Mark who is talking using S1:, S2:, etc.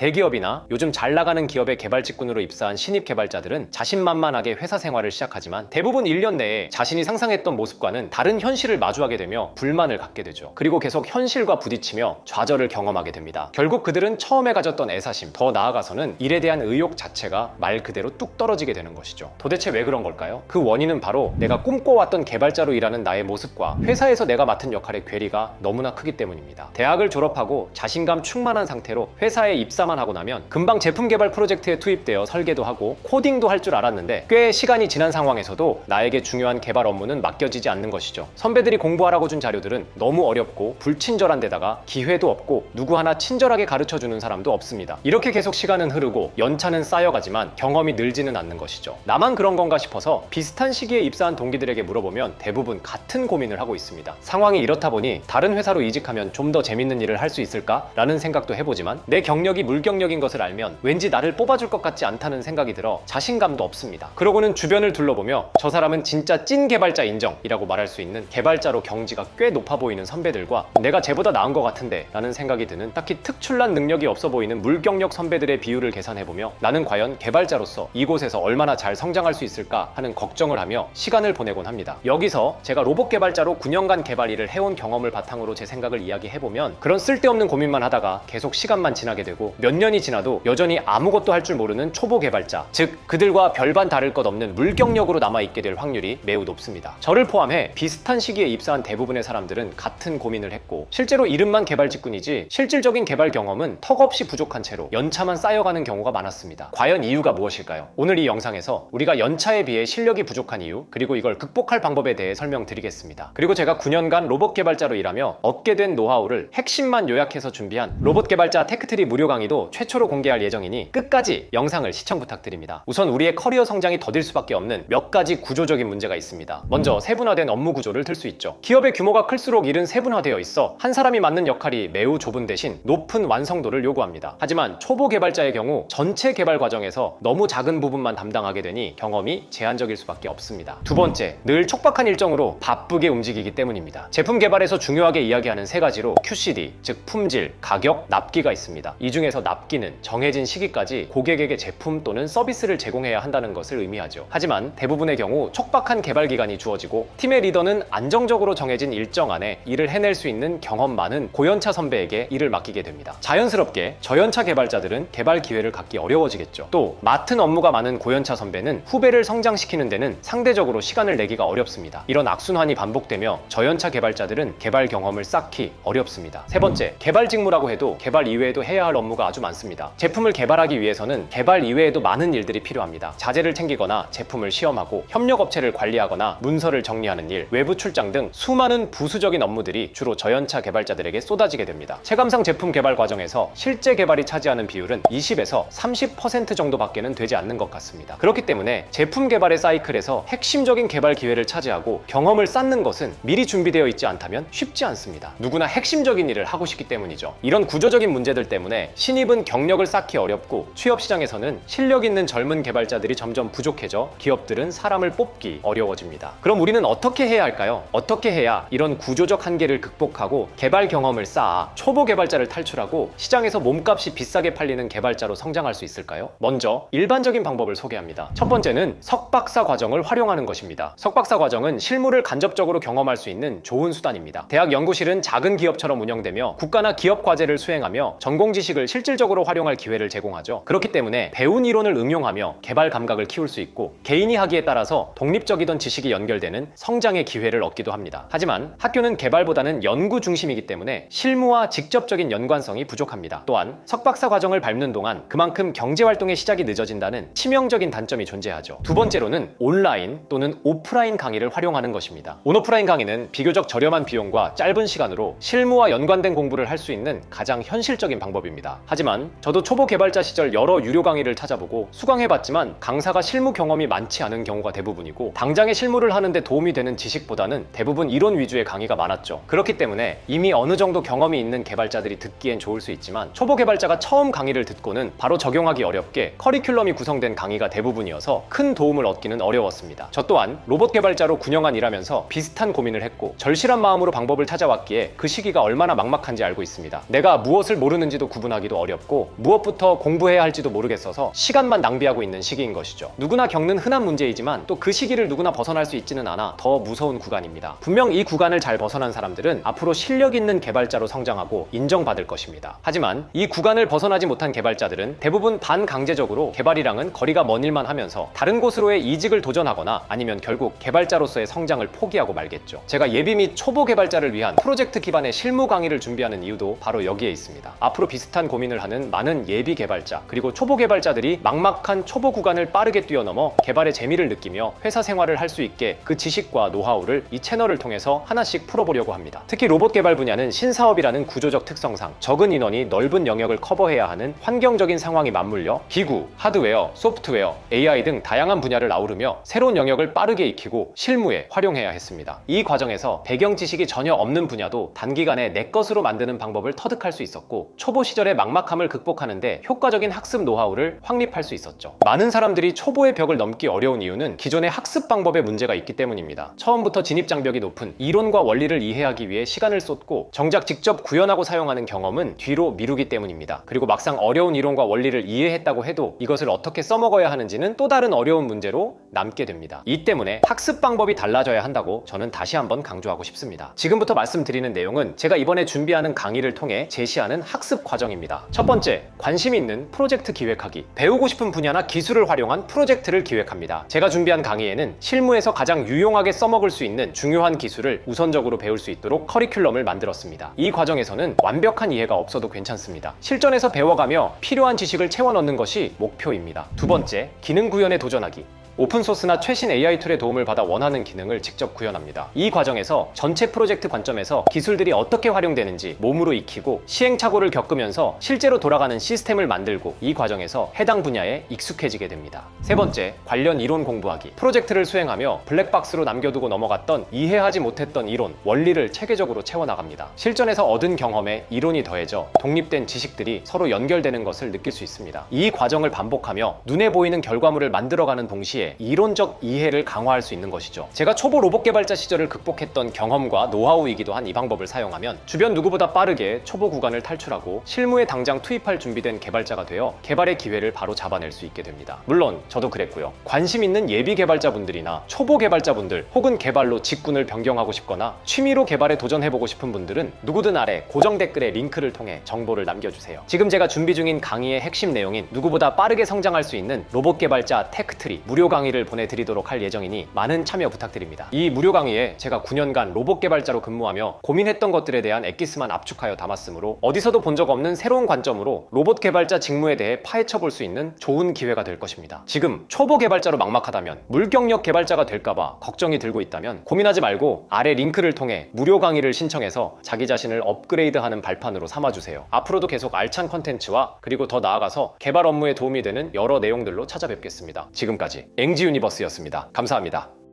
S1: 대기업이나 요즘 잘 나가는 기업의 개발직군으로 입사한 신입 개발자들은 자신만만하게 회사 생활을 시작하지만 대부분 1년 내에 자신이 상상했던 모습과는 다른 현실을 마주하게 되며 불만을 갖게 되죠. 그리고 계속 현실과 부딪히며 좌절을 경험하게 됩니다. 결국 그들은 처음에 가졌던 애사심, 더 나아가서는 일에 대한 의욕 자체가 말 그대로 뚝 떨어지게 되는 것이죠. 도대체 왜 그런 걸까요? 그 원인은 바로 내가 꿈꿔왔던 개발자로 일하는 나의 모습과 회사에서 내가 맡은 역할의 괴리가 너무나 크기 때문입니다. 대학을 졸업하고 자신감 충만한 상태로 회사에 입사만 하고 나면 금방 제품 개발 프로젝트에 투입되어 설계도 하고 코딩도 할 줄 알았는데 꽤 시간이 지난 상황에서도 나에게 중요한 개발 업무는 맡겨지지 않는 것이죠. 선배들이 공부하라고 준 자료들은 너무 어렵고 불친절한 데다가 기회도 없고 누구 하나 친절하게 가르쳐주는 사람도 없습니다. 이렇게 계속 시간은 흐르고 연차는 쌓여가지만 경험이 늘지는 않는 것이죠. 나만 그런 건가 싶어서 비슷한 시기에 입사한 동기들에게 물어보면 대부분 같은 고민을 하고 있습니다. 상황이 이렇다 보니 다른 회사로 이직하면 좀 더 재밌는 일을 할 수 있을까? 라는 생각도 해보지만 내 경력이 물경력인 것을 알면 왠지 나를 뽑아줄 것 같지 않다는 생각이 들어 자신감도 없습니다. 그러고는 주변을 둘러보며 저 사람은 진짜 찐 개발자 인정이라고 말할 수 있는 개발자로 경지가 꽤 높아 보이는 선배들과 내가 쟤보다 나은 것 같은데 라는 생각이 드는 딱히 특출난 능력이 없어 보이는 물경력 선배들의 비율을 계산해보며 나는 과연 개발자로서 이곳에서 얼마나 잘 성장할 수 있을까 하는 걱정을 하며 시간을 보내곤 합니다. 여기서 제가 로봇 개발자로 9년간 개발 일을 해온 경험을 바탕으로 제 생각을 이야기해보면 그런 쓸데없는 고민만 하다가 계속 시간만 지나게 되고 몇 년이 지나도 여전히 아무것도 할 줄 모르는 초보 개발자, 즉 그들과 별반 다를 것 없는 물경력으로 남아있게 될 확률이 매우 높습니다. 저를 포함해 비슷한 시기에 입사한 대부분의 사람들은 같은 고민을 했고 실제로 이름만 개발직군이지 실질적인 개발 경험은 턱없이 부족한 채로 연차만 쌓여가는 경우가 많았습니다. 과연 이유가 무엇일까요? 오늘 이 영상에서 우리가 연차에 비해 실력이 부족한 이유, 그리고 이걸 극복할 방법에 대해 설명드리겠습니다. 그리고 제가 9년간 로봇 개발자로 일하며 얻게 된 노하우를 핵심만 요약해서 준비한 로봇 개발자 테크트리 무료 강의도 최초로 공개할 예정이니 끝까지 영상을 시청 부탁드립니다. 우선 우리의 커리어 성장이 더딜 수밖에 없는 몇 가지 구조적인 문제가 있습니다. 먼저 세분화된 업무 구조를 들 수 있죠. 기업의 규모가 클수록 일은 세분화되어 있어 한 사람이 맡는 역할이 매우 좁은 대신 높은 완성도를 요구합니다. 하지만 초보 개발자의 경우 전체 개발 과정에서 너무 작은 부분만 담당하게 되니 경험이 제한적일 수밖에 없습니다. 두 번째, 늘 촉박한 일정으로 바쁘게 움직이기 때문입니다. 제품 개발에서 중요하게 이야기하는 세 가지로 QCD, 즉 품질, 가격, 납기가 있습니다. 이 중에서 납기는 정해진 시기까지 고객에게 제품 또는 서비스를 제공해야 한다는 것을 의미하죠. 하지만 대부분의 경우 촉박한 개발 기간이 주어지고 팀의 리더는 안정적으로 정해진 일정 안에 일을 해낼 수 있는 경험 많은 고연차 선배에게 일을 맡기게 됩니다. 자연스럽게 저연차 개발자들은 개발 기회를 갖기 어려워지겠죠. 또 맡은 업무가 많은 고연차 선배는 후배를 성장시키는 데는 상대적으로 시간을 내기가 어렵습니다. 이런 악순환이 반복되며 저연차 개발자들은 개발 경험을 쌓기 어렵습니다. 세 번째, 개발 직무라고 해도 개발 이외에도 해야 할 업무가 아주 많습니다. 제품을 개발하기 위해서는 개발 이외에도 많은 일들이 필요합니다. 자재를 챙기거나 제품을 시험하고 협력업체를 관리하거나 문서를 정리하는 일, 외부 출장 등 수많은 부수적인 업무들이 주로 저연차 개발자들에게 쏟아지게 됩니다. 체감상 제품 개발 과정에서 실제 개발이 차지하는 비율은 20에서 30% 정도밖에는 되지 않는 것 같습니다. 그렇기 때문에 제품 개발의 사이클에서 핵심적인 개발 기회를 차지하고 경험을 쌓는 것은 미리 준비되어 있지 않다면 쉽지 않습니다. 누구나 핵심적인 일을 하고 싶기 때문이죠. 이런 구조적인 문제들 때문에 신입은 경력을 쌓기 어렵고 취업 시장에서는 실력 있는 젊은 개발자들이 점점 부족해져 기업들은 사람을 뽑기 어려워집니다. 그럼 우리는 어떻게 해야 할까요? 어떻게 해야 이런 구조적 한계를 극복하고 개발 경험을 쌓아 초보 개발자를 탈출하고 시장에서 몸값이 비싸게 팔리는 개발자로 성장할 수 있을까요? 먼저 일반적인 방법을 소개합니다. 첫 번째는 석박사 과정을 활용하는 것입니다. 석박사 과정은 실무를 간접적으로 경험할 수 있는 좋은 수단입니다. 대학 연구실은 작은 기업처럼 운영되며 국가나 기업 과제를 수행하며 전공 지식을 실질적으로 활용할 기회를 제공하죠. 그렇기 때문에 배운 이론을 응용하며 개발 감각을 키울 수 있고 개인이 하기에 따라서 독립적이던 지식이 연결되는 성장의 기회를 얻기도 합니다. 하지만 학교는 개발보다는 연구 중심이기 때문에 실무와 직접적인 연관성이 부족합니다. 또한 석박사 과정을 밟는 동안 그만큼 경제활동의 시작이 늦어진다는 치명적인 단점이 존재하죠. 두 번째로는 온라인 또는 오프라인 강의를 활용하는 것입니다. 온오프라인 강의는 비교적 저렴한 비용과 짧은 시간으로 실무와 연관된 공부를 할 수 있는 가장 현실적인 방법입니다. 하지만 저도 초보 개발자 시절 여러 유료 강의를 찾아보고 수강해봤지만 강사가 실무 경험이 많지 않은 경우가 대부분이고 당장의 실무를 하는데 도움이 되는 지식보다는 대부분 이론 위주의 강의가 많았죠. 그렇기 때문에 이미 어느 정도 경험이 있는 개발자들이 듣기엔 좋을 수 있지만 초보 개발자가 처음 강의를 듣고는 바로 적용하기 어렵게 커리큘럼이 구성된 강의가 대부분이어서 큰 도움을 얻기는 어려웠습니다. 저 또한 로봇 개발자로 9년간 일하면서 비슷한 고민을 했고 절실한 마음으로 방법을 찾아왔기에 그 시기가 얼마나 막막한지 알고 있습니다. 내가 무엇을 모르는지도 구분하기도 어렵고 무엇부터 공부해야 할지도 모르겠어서 시간만 낭비하고 있는 시기인 것이죠. 누구나 겪는 흔한 문제이지만 또 그 시기를 누구나 벗어날 수 있지는 않아 더 무서운 구간입니다. 분명 이 구간을 잘 벗어난 사람들은 앞으로 실력 있는 개발자로 성장하고 인정받을 것입니다. 하지만 이 구간을 벗어나지 못한 개발자들은 대부분 반강제적으로 개발이랑은 거리가 먼 일만 하면서 다른 곳으로의 이직을 도전하거나 아니면 결국 개발자로서의 성장을 포기하고 말겠죠. 제가 예비 및 초보 개발자를 위한 프로젝트 기반의 실무 강의를 준비하는 이유도 바로 여기에 있습니다. 앞으로 비슷한 고민을 하는 많은 예비 개발자 그리고 초보 개발자들이 막막한 초보 구간을 빠르게 뛰어넘어 개발의 재미를 느끼며 회사 생활을 할 수 있게 그 지식과 노하우를 이 채널을 통해서 하나씩 풀어보려고 합니다. 특히 로봇 개발 분야는 신사업이라는 구조적 특성상 적은 인원이 넓은 영역을 커버해야 하는 환경적인 상황이 맞물려 기구, 하드웨어, 소프트웨어, AI 등 다양한 분야를 아우르며 새로운 영역을 빠르게 익히고 실무에 활용해야 했습니다. 이 과정에서 배경 지식이 전혀 없는 분야도 단기간에 내 것으로 만드는 방법을 터득할 수 있었고 초보 시절의 막막함을 극복하는데 효과적인 학습 노하우를 확립할 수 있었죠. 많은 사람들이 초보의 벽을 넘기 어려운 이유는 기존의 학습 방법에 문제가 있기 때문입니다. 처음부터 진입 장벽이 높은 이론과 원리를 이해하기 위해 시간을 쏟고 정작 직접 구현하고 사용하는 경험은 뒤로 미루기 때문입니다. 그리고 막상 어려운 이론과 원리를 이해했다고 해도 이것을 어떻게 써먹어야 하는지는 또 다른 어려운 문제로 남게 됩니다. 이 때문에 학습 방법이 달라져야 한다고 저는 다시 한번 강조하고 싶습니다. 지금부터 말씀드리는 내용은 제가 이번에 준비하는 강의를 통해 제시하는 학습 과정입니다. 첫 번째, 관심 있는 프로젝트 기획하기. 배우고 싶은 분야나 기술을 활용한 프로젝트를 기획합니다. 제가 준비한 강의에는 실무에서 가장 유용하게 써먹을 수 있는 중요한 기술을 우선적으로 배울 수 있도록 커리큘럼을 만들었습니다. 이 과정에서는 완벽한 이해가 없어도 괜찮습니다. 실전에서 배워가며 필요한 지식을 채워 넣는 것이 목표입니다. 두 번째, 기능 구현에 도전하기. 오픈소스나 최신 AI 툴의 도움을 받아 원하는 기능을 직접 구현합니다. 이 과정에서 전체 프로젝트 관점에서 기술들이 어떻게 활용되는지 몸으로 익히고 시행착오를 겪으면서 실제로 돌아가는 시스템을 만들고 이 과정에서 해당 분야에 익숙해지게 됩니다. 세 번째, 관련 이론 공부하기. 프로젝트를 수행하며 블랙박스로 남겨두고 넘어갔던 이해하지 못했던 이론, 원리를 체계적으로 채워나갑니다. 실전에서 얻은 경험에 이론이 더해져 독립된 지식들이 서로 연결되는 것을 느낄 수 있습니다. 이 과정을 반복하며 눈에 보이는 결과물을 만들어가는 동시에 이론적 이해를 강화할 수 있는 것이죠. 제가 초보 로봇 개발자 시절을 극복했던 경험과 노하우이기도 한 이 방법을 사용하면 주변 누구보다 빠르게 초보 구간을 탈출하고 실무에 당장 투입할 준비된 개발자가 되어 개발의 기회를 바로 잡아낼 수 있게 됩니다. 물론 저도 그랬고요. 관심 있는 예비 개발자분들이나 초보 개발자분들 혹은 개발로 직군을 변경하고 싶거나 취미로 개발에 도전해보고 싶은 분들은 누구든 아래 고정 댓글에 링크를 통해 정보를 남겨주세요. 지금 제가 준비 중인 강의의 핵심 내용인 누구보다 빠르게 성장할 수 있는 로봇 개발자 테크트리 무료 강의를 보내드리도록 할 예정이니 많은 참여 부탁드립니다. 이 무료 강의에 제가 9년간 로봇 개발자로 근무하며 고민했던 것들에 대한 엑기스만 압축하여 담았으므로 어디서도 본 적 없는 새로운 관점으로 로봇 개발자 직무에 대해 파헤쳐 볼 수 있는 좋은 기회가 될 것입니다. 지금 초보 개발자로 막막하다면 물경력 개발자가 될까봐 걱정이 들고 있다면 고민하지 말고 아래 링크를 통해 무료 강의를 신청해서 자기 자신을 업그레이드하는 발판으로 삼아주세요. 앞으로도 계속 알찬 컨텐츠와 그리고 더 나아가서 개발 업무에 도움이 되는 여러 내용들로 찾아뵙겠습니다. 지금까지 앵지유니버스였습니다. 감사합니다.